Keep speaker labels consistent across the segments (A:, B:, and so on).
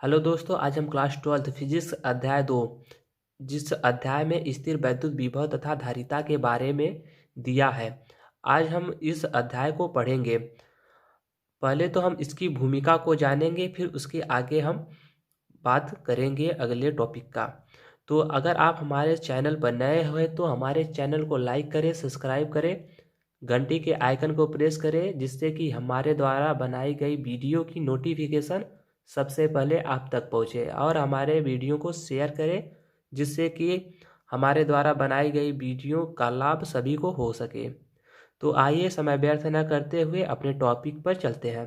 A: Hello दोस्तों, आज हम क्लास 12 फिजिक्स अध्याय 2 जिस अध्याय में स्थिर वैद्युत विभव तथा धारिता के बारे में दिया है। आज हम इस अध्याय को पढ़ेंगे। पहले तो हम इसकी भूमिका को जानेंगे, फिर उसके आगे हम बात करेंगे अगले टॉपिक का। तो अगर आप हमारे चैनल पर नए हुए तो हमारे चैनल को लाइक करें, सब्सक्राइब करें, घंटी के आइकन को प्रेस करें, जिससे कि हमारे द्वारा बनाई गई वीडियो की नोटिफिकेशन सबसे पहले आप तक पहुंचे, और हमारे वीडियो को शेयर करें जिससे कि हमारे द्वारा बनाई गई वीडियो का लाभ सभी को हो सके। तो आइए समय व्यर्थ न करते हुए अपने टॉपिक पर चलते हैं।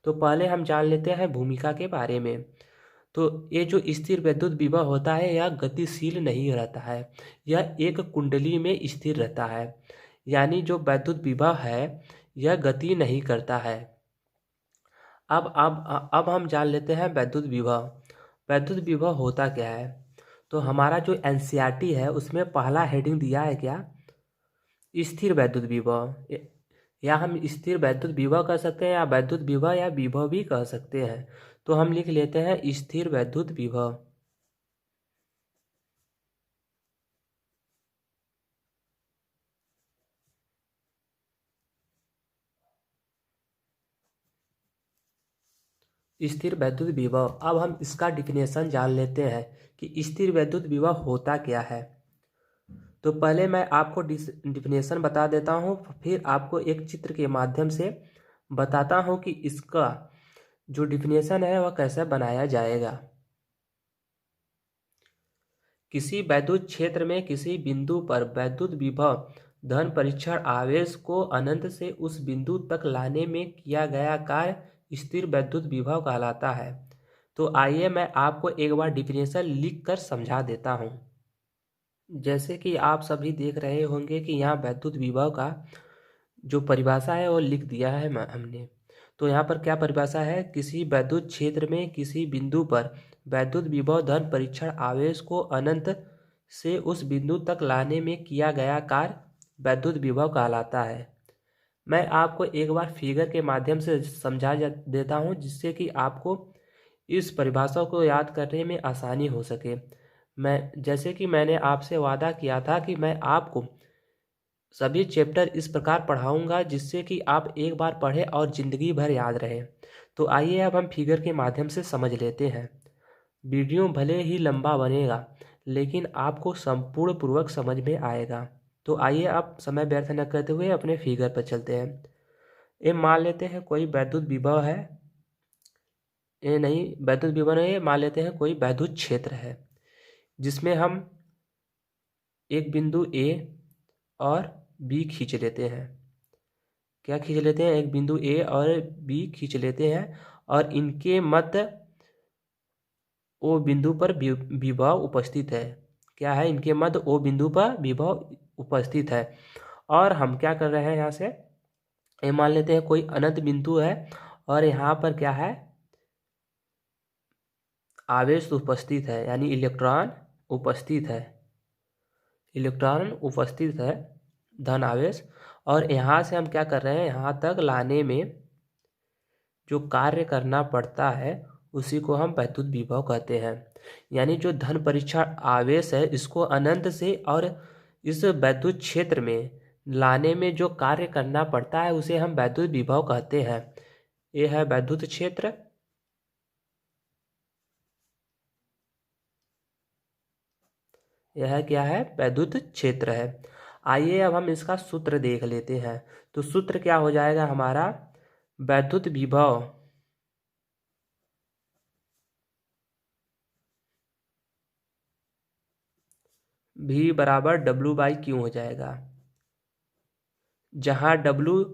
A: तो पहले हम जान लेते हैं भूमिका के बारे में। तो ये जो स्थिर वैद्युत विभव होता है यह गतिशील नहीं रहता है, यह एक कुंडली में स्थिर रहता है। यानी जो वैद्युत विभव है यह गति नहीं करता है। अब हम जान लेते हैं वैद्युत विभव। वैद्युत विभव होता क्या है। तो हमारा जो एनसीईआरटी है उसमें पहला हेडिंग दिया है क्या, स्थिर वैद्युत विभव। या हम स्थिर वैद्युत विभव कह सकते हैं, या वैद्युत विभव या विभव भी कह सकते हैं। तो हम लिख लेते हैं स्थिर वैद्युत विभव। स्थिर वैद्युत विभव। अब हम इसका डिफिनेशन जान लेते हैं कि स्थिर वैद्युत विभव होता क्या है। तो पहले मैं आपको डिफिनेशन बता देता हूँ, फिर आपको एक चित्र के माध्यम से बताता हूँ कि इसका जो डिफिनेशन है वह कैसे बनाया जाएगा। किसी वैद्युत क्षेत्र में किसी बिंदु पर वैद्युत विभव धन परीक्षण आवेश को अनंत से उस बिंदु तक लाने में किया गया कार्य स्थिर वैद्युत विभव कहलाता है। तो आइए मैं आपको एक बार डिफिनेशन लिख कर समझा देता हूँ। जैसे कि आप सभी देख रहे होंगे कि यहाँ वैद्युत विभव का जो परिभाषा है वो लिख दिया है हमने। तो यहाँ पर क्या परिभाषा है, किसी वैद्युत क्षेत्र में किसी बिंदु पर वैद्युत विभव धन परीक्षण आवेश को अनंत से उस बिंदु तक लाने में किया गया कार्य वैद्युत विभव कहलाता है। मैं आपको एक बार फिगर के माध्यम से समझा देता हूँ जिससे कि आपको इस परिभाषा को याद करने में आसानी हो सके। जैसे कि मैंने आपसे वादा किया था कि मैं आपको सभी चैप्टर इस प्रकार पढ़ाऊंगा जिससे कि आप एक बार पढ़ें और ज़िंदगी भर याद रहे। तो आइए अब हम फिगर के माध्यम से समझ लेते हैं। वीडियो भले ही लंबा बनेगा लेकिन आपको संपूर्ण पूर्वक समझ में आएगा। तो आइए अब समय व्यर्थ न करते हुए अपने फिगर पर चलते हैं। ये मान लेते हैं कोई वैद्युत विभव है, ये नहीं वैद्युत विभव नहीं, ये मान लेते हैं कोई वैद्युत क्षेत्र है जिसमें हम एक बिंदु ए और बी खींच लेते हैं। क्या खींच लेते हैं, एक बिंदु ए और बी खींच लेते हैं, और इनके मध्य ओ बिंदु पर विभव उपस्थित है। क्या है, इनके मध्य ओ बिंदु पर विभव उपस्थित है। और हम क्या कर रहे हैं, यहाँ से ये मान लेते हैं कोई अनंत बिंदु है और यहाँ पर क्या है, आवेश उपस्थित है, यानी इलेक्ट्रॉन उपस्थित है। इलेक्ट्रॉन उपस्थित है, धन आवेश। और यहाँ से हम क्या कर रहे हैं, यहाँ तक लाने में जो कार्य करना पड़ता है उसी को हम वैद्युत विभव कहते हैं। यानी जो धन परीक्षण आवेश है इसको अनंत से और इस वैद्युत क्षेत्र में लाने में जो कार्य करना पड़ता है उसे हम वैद्युत विभव कहते हैं। ये है वैद्युत क्षेत्र। यह क्या है, वैद्युत क्षेत्र है। आइए अब हम इसका सूत्र देख लेते हैं। तो सूत्र क्या हो जाएगा हमारा, वैद्युत विभव V बराबर W/Q हो जाएगा, जहाँ W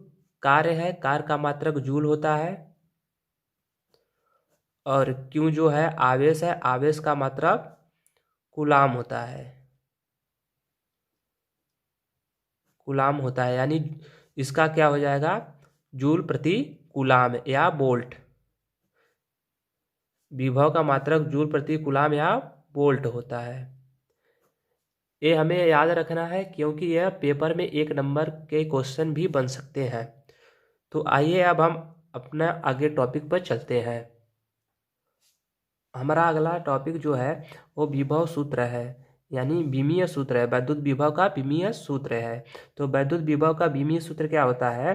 A: कार्य है, कार्य का मात्रक जूल होता है, और Q जो है आवेश है, आवेश का मात्रक कूलाम होता है। कूलाम होता है, यानी इसका क्या हो जाएगा, जूल प्रति कूलाम या वोल्ट। विभव का मात्रक जूल प्रति कूलाम या वोल्ट होता है। ये हमें याद रखना है क्योंकि यह पेपर में 1 नंबर के क्वेश्चन भी बन सकते हैं। तो आइए अब हम अपना आगे टॉपिक पर चलते हैं। हमारा अगला टॉपिक जो है वो विभव सूत्र है, यानी विमीय सूत्र है। वैद्युत विभव का विमीय सूत्र है। तो वैद्युत विभव का विमीय सूत्र क्या होता है?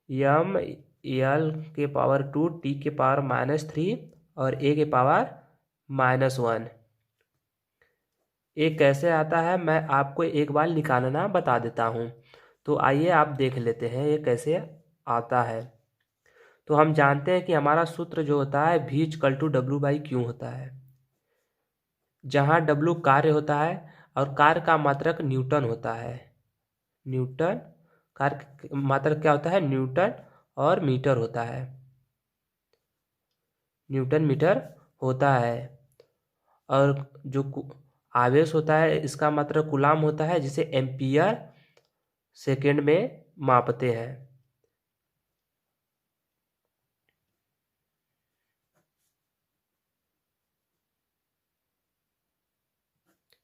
A: यम एल के पावर 2 टी के पावर -3 और ए के पावर -1। ये कैसे आता है मैं आपको एक बार निकालना बता देता हूँ। तो आइए आप देख लेते हैं ये कैसे आता है। तो हम जानते हैं कि हमारा सूत्र जो होता है V = W/Q होता है, जहाँ W कार्य होता है और कार्य का मात्रक न्यूटन होता है। न्यूटन कार्य मात्रक क्या होता है? न्यूटन और मीटर होता है। न्यूटन मीटर होता है। और जो आवेश होता है इसका मात्रक कूलाम होता है, जिसे एम्पियर सेकेंड में मापते हैं।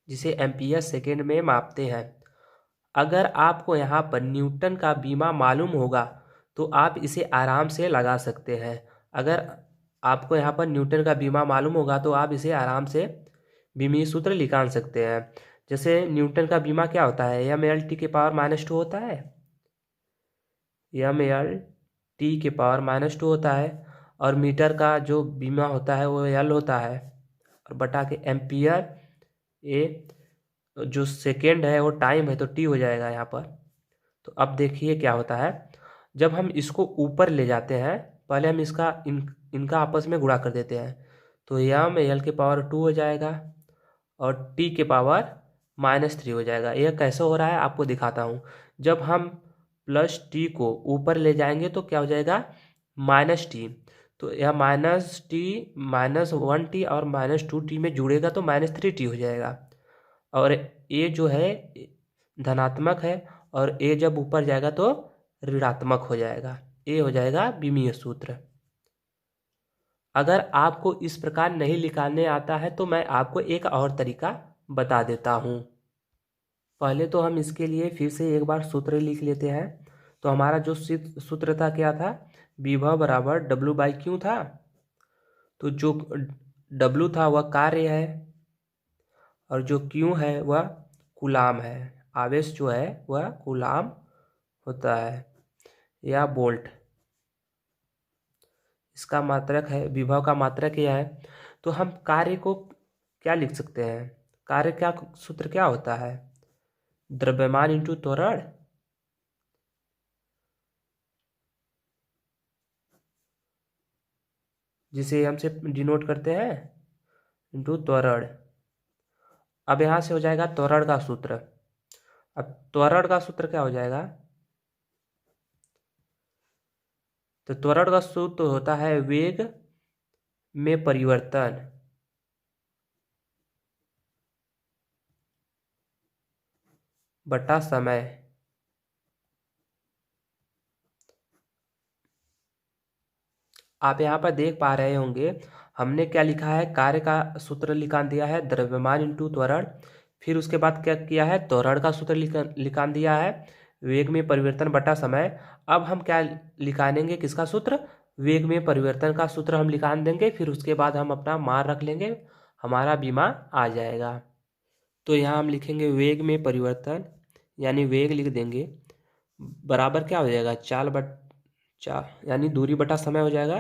A: जिसे एम्पियर सेकेंड में मापते हैं। अगर आपको यहाँ पर न्यूटन का बीमा मालूम होगा तो आप इसे आराम से लगा सकते हैं। अगर आपको यहाँ पर न्यूटन का बीमा मालूम होगा तो आप इसे आराम से विमीय सूत्र निकाल सकते हैं। जैसे न्यूटन का बीमा क्या होता है? mL/t के पावर -2 होता है। mL/t के पावर -2 होता है। और मीटर का जो बीमा होता है वो L होता है, और बटा के एम्पियर ए जो सेकेंड है वो टाइम है तो टी हो जाएगा यहाँ पर। तो अब देखिए क्या होता है, जब हम इसको ऊपर ले जाते हैं, पहले हम इनका आपस में गुणा कर देते हैं। तो यम एल के पावर 2 हो जाएगा और टी के पावर -3 हो जाएगा। यह कैसे हो रहा है आपको दिखाता हूँ। जब हम प्लस टी को ऊपर ले जाएंगे तो क्या हो जाएगा? -t। तो यह -t -1t और -2t में जुड़ेगा तो -3t हो जाएगा। और ए जो है धनात्मक है और ए जब ऊपर जाएगा तो ऋणात्मक हो जाएगा। ए हो जाएगा विमीय सूत्र। अगर आपको इस प्रकार नहीं निकालने आता है तो मैं आपको एक और तरीका बता देता हूँ। पहले तो हम इसके लिए फिर से एक बार सूत्र लिख लेते हैं। तो हमारा जो सूत्र था क्या था? विभव बराबर W/Q था। तो जो W था वह कार्य है और जो Q है वह कूलाम है। आवेश जो है वह कूलाम होता है या वोल्ट। इसका मात्रक है, विभव का मात्रक यह है। तो हम कार्य को क्या लिख सकते हैं? कार्य क्या सूत्र क्या होता है? द्रव्यमान इंटू त्वरण, जिसे हम से डिनोट करते हैं इंटू त्वरण। अब यहाँ से हो जाएगा त्वरण का सूत्र। अब त्वरण का सूत्र क्या हो जाएगा? तो त्वरण का सूत्र होता है वेग में परिवर्तन बटा समय। आप यहाँ पर देख पा रहे होंगे हमने क्या लिखा है? कार्य का सूत्र लिखा दिया है द्रव्यमान इंटू त्वरण। फिर उसके बाद क्या किया है? त्वरण का सूत्र लिखा दिया है वेग में परिवर्तन बटा समय। अब हम क्या लिखानेंगे? किसका सूत्र? वेग में परिवर्तन का सूत्र हम लिखान देंगे। फिर उसके बाद हम अपना मान रख लेंगे, हमारा बीमा आ जाएगा। तो यहाँ हम लिखेंगे वेग में परिवर्तन, यानी वेग लिख देंगे बराबर क्या हो जाएगा? चाल यानी दूरी बटा समय हो जाएगा।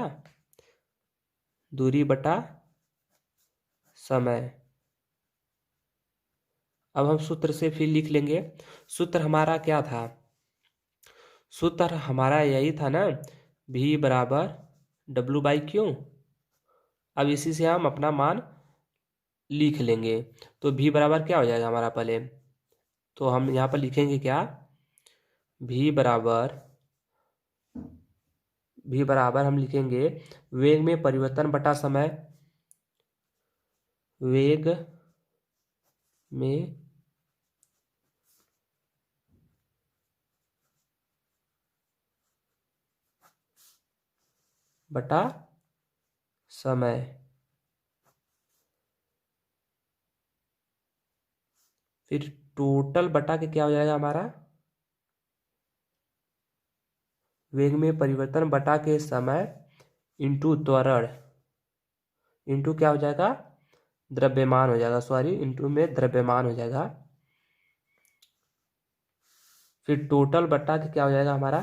A: दूरी बटा समय। अब हम सूत्र से फिर लिख लेंगे। सूत्र हमारा क्या था? सूत्र हमारा यही था ना, V बराबर W/Q। अब इसी से हम अपना मान लिख लेंगे। तो V बराबर क्या हो जाएगा हमारा? पहले तो हम यहाँ पर लिखेंगे क्या? V बराबर हम लिखेंगे वेग में परिवर्तन बटा समय। वेग में बटा समय। फिर टोटल बटा के क्या हो जाएगा हमारा? वेग में परिवर्तन बटा के समय इंटू त्वरण। इंटू क्या हो जाएगा, द्रव्यमान हो जाएगा, सॉरी इंटू में द्रव्यमान हो जाएगा। फिर टोटल बट्टा के क्या हो जाएगा हमारा,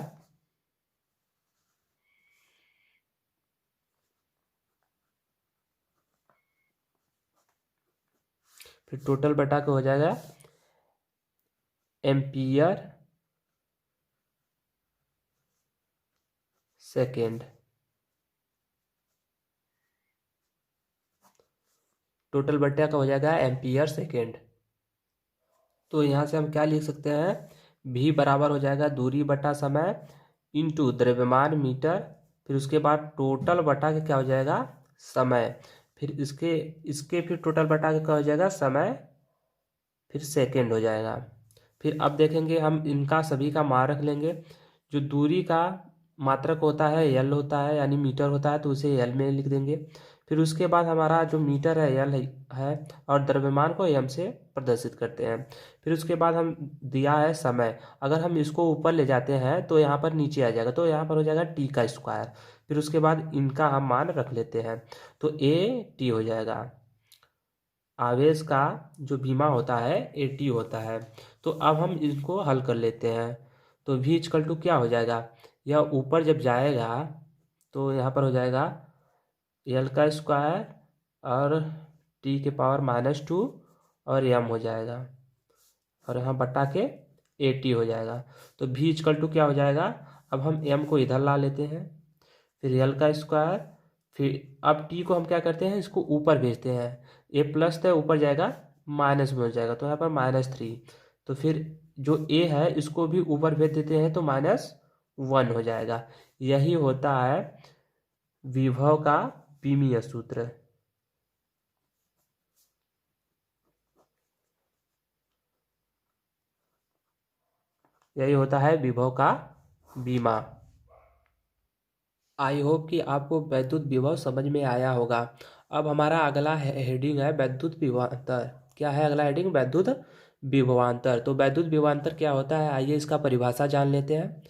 A: फिर टोटल बटा के हो जाएगा एम्पियर सेकेंड। टोटल बटा का हो जाएगा एम्पियर सेकेंड। तो यहाँ से हम क्या लिख सकते हैं, भी बराबर हो जाएगा दूरी बटा समय इंटू द्रव्यमान मीटर, फिर उसके बाद टोटल बटा के क्या हो जाएगा समय, फिर इसके इसके फिर टोटल बटा के क्या हो जाएगा समय, फिर सेकेंड हो जाएगा। फिर अब देखेंगे हम इनका सभी का मान रख लेंगे। जो दूरी का मात्रक होता है एल होता है, यानी मीटर होता है, तो उसे एल में लिख देंगे। फिर उसके बाद हमारा जो मीटर है एल है और द्रव्यमान को एम से प्रदर्शित करते हैं। फिर उसके बाद हम दिया है समय, अगर हम इसको ऊपर ले जाते हैं तो यहाँ पर नीचे आ जाएगा, तो यहाँ पर हो जाएगा टी का स्क्वायर। फिर उसके बाद इनका हम मान रख लेते हैं, तो ए टी हो जाएगा। आवेश का जो बीमा होता है एटी होता है। तो अब हम इसको हल कर लेते हैं। तो v इक्वल टू क्या हो जाएगा, यह ऊपर जब जाएगा तो यहाँ पर हो जाएगा एल का स्क्वायर और टी के पावर -2 और एम हो जाएगा, और यहाँ बटा के एटी हो जाएगा। तो v इक्वल टू क्या हो जाएगा, अब हम m को इधर ला लेते हैं, फिर एल का स्क्वायर, फिर अब टी को हम क्या करते हैं, इसको ऊपर भेजते हैं, ए प्लस था ऊपर जाएगा माइनस में हो जाएगा, तो यहाँ पर -3। तो फिर जो ए है इसको भी ऊपर भेज देते हैं तो -1 हो जाएगा। यही होता है विभव का विमीय सूत्र। यही होता है विभव का बीमा। आई होप कि आपको वैद्युत विभव समझ में आया होगा। अब हमारा अगला हेडिंग है वैद्युत विभवांतर। क्या है अगला हेडिंग, वैद्युत विभवांतर। तो वैद्युत विभवांतर क्या होता है, आइए इसका परिभाषा जान लेते हैं।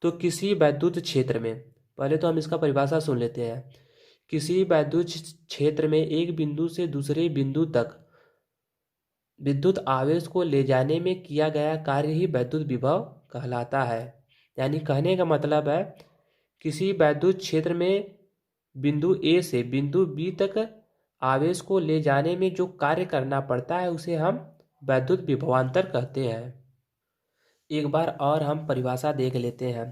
A: तो किसी वैद्युत क्षेत्र में, पहले तो हम इसका परिभाषा सुन लेते हैं। किसी वैद्युत क्षेत्र में एक बिंदु से दूसरे बिंदु तक विद्युत आवेश को ले जाने में किया गया कार्य ही वैद्युत विभव कहलाता है। यानी कहने का मतलब है, किसी वैद्युत क्षेत्र में बिंदु ए से बिंदु बी तक आवेश को ले जाने में जो कार्य करना पड़ता है उसे हम वैद्युत विभवांतर कहते हैं। एक बार और हम परिभाषा देख लेते हैं।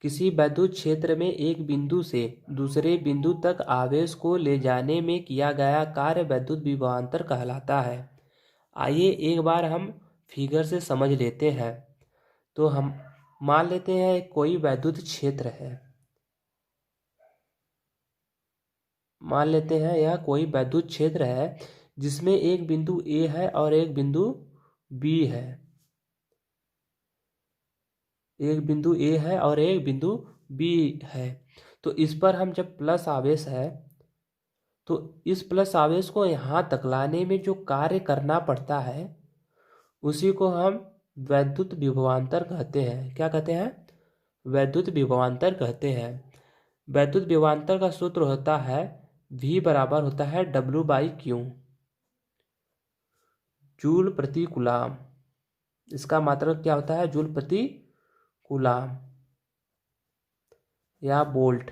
A: किसी वैद्युत क्षेत्र में एक बिंदु से दूसरे बिंदु तक आवेश को ले जाने में किया गया कार्य वैद्युत विभवांतर कहलाता है। आइए एक बार हम फिगर से समझ लेते हैं। तो हम मान लेते हैं कोई वैद्युत क्षेत्र है, मान लेते हैं यह कोई वैद्युत क्षेत्र है जिसमें एक बिंदु ए है और एक बिंदु बी है, एक बिंदु ए है और एक बिंदु बी है। तो इस पर हम जब प्लस आवेश है, तो इस प्लस आवेश को यहाँ तक लाने में जो कार्य करना पड़ता है उसी को हम वैद्युत विभवांतर कहते हैं। क्या कहते हैं, वैद्युत विभवांतर कहते हैं। वैद्युत विभवांतर का सूत्र होता है V बराबर होता है W/Q, जूल प्रति कूलाम। इसका मात्रक क्या होता है, जूल प्रति कूलाम या वोल्ट।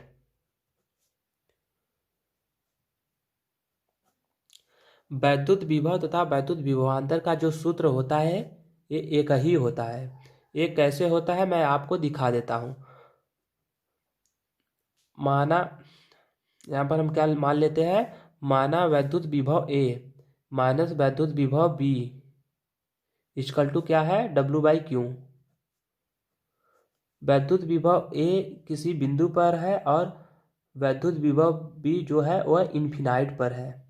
A: वैद्युत विभव तथा वैद्युत विभवांतर का जो सूत्र होता है ये एक ही होता है। ये कैसे होता है मैं आपको दिखा देता हूँ। माना यहाँ पर हम क्या मान लेते हैं, माना वैद्युत विभव ए माइनस वैद्युत विभव बी इक्वल टू क्या है, W/Q। वैद्युत विभव ए किसी बिंदु पर है और वैद्युत विभव बी जो है वह इन्फिनाइट पर है,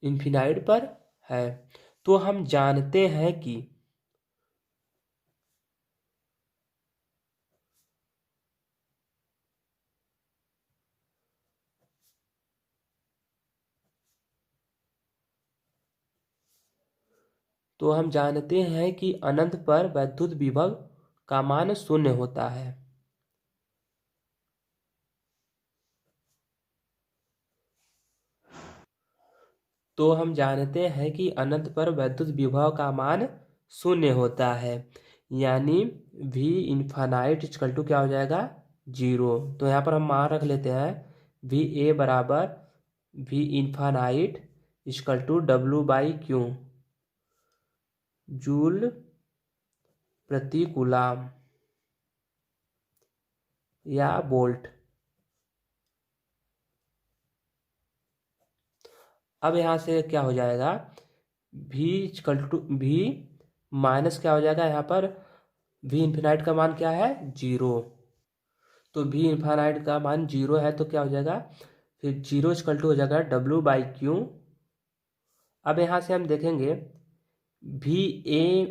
A: इन्फिनाइट पर है। तो हम जानते हैं कि अनंत पर वैद्युत विभव का मान 0 होता है। तो हम जानते हैं कि अनंत पर वैद्युत विभव का मान शून्य होता है, यानी V इन्फानाइट इक्वल टू क्या हो जाएगा, 0। तो यहाँ पर हम मान रख लेते हैं V A बराबर V infinite equal to W/Q joule प्रति कूलाम या वोल्ट। अब यहाँ से क्या हो जाएगा, V equal to V minus क्या हो जाएगा, यहाँ पर V इन्फिनाइट का मान क्या है, 0। तो V इन्फिनाइट का मान 0 है तो क्या हो जाएगा, फिर 0 इक्वल टू हो जाएगा W/Q। अब यहाँ से हम देखेंगे VA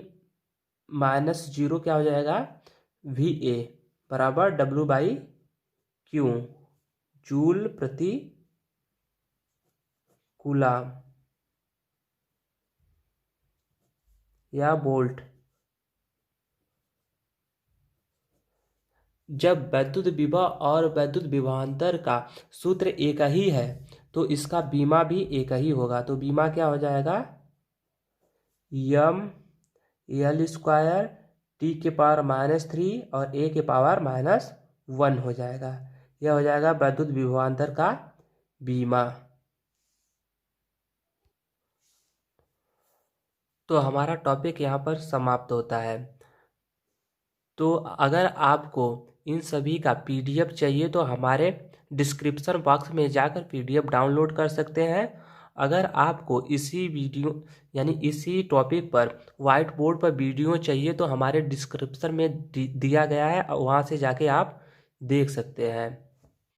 A: माइनस 0 क्या हो जाएगा, VA बराबर W/Q जूल प्रति कूलाम या वोल्ट। जब वैद्युत विभव और वैद्युत विभवांतर का सूत्र एक ही है तो इसका बीमा भी एक ही होगा। तो बीमा क्या हो जाएगा, m L² T के पावर -3 और A के पावर -1 हो जाएगा। यह हो जाएगा वैद्युत विभवांतर का बीमा। तो हमारा टॉपिक यहाँ पर समाप्त होता है। तो अगर आपको इन सभी का PDF चाहिए तो हमारे डिस्क्रिप्शन बॉक्स में जाकर PDF डाउनलोड कर सकते हैं। अगर आपको इसी वीडियो यानी इसी टॉपिक पर वाइट बोर्ड पर वीडियो चाहिए तो हमारे डिस्क्रिप्शन में दिया गया है, वहाँ से जाके आप देख सकते हैं।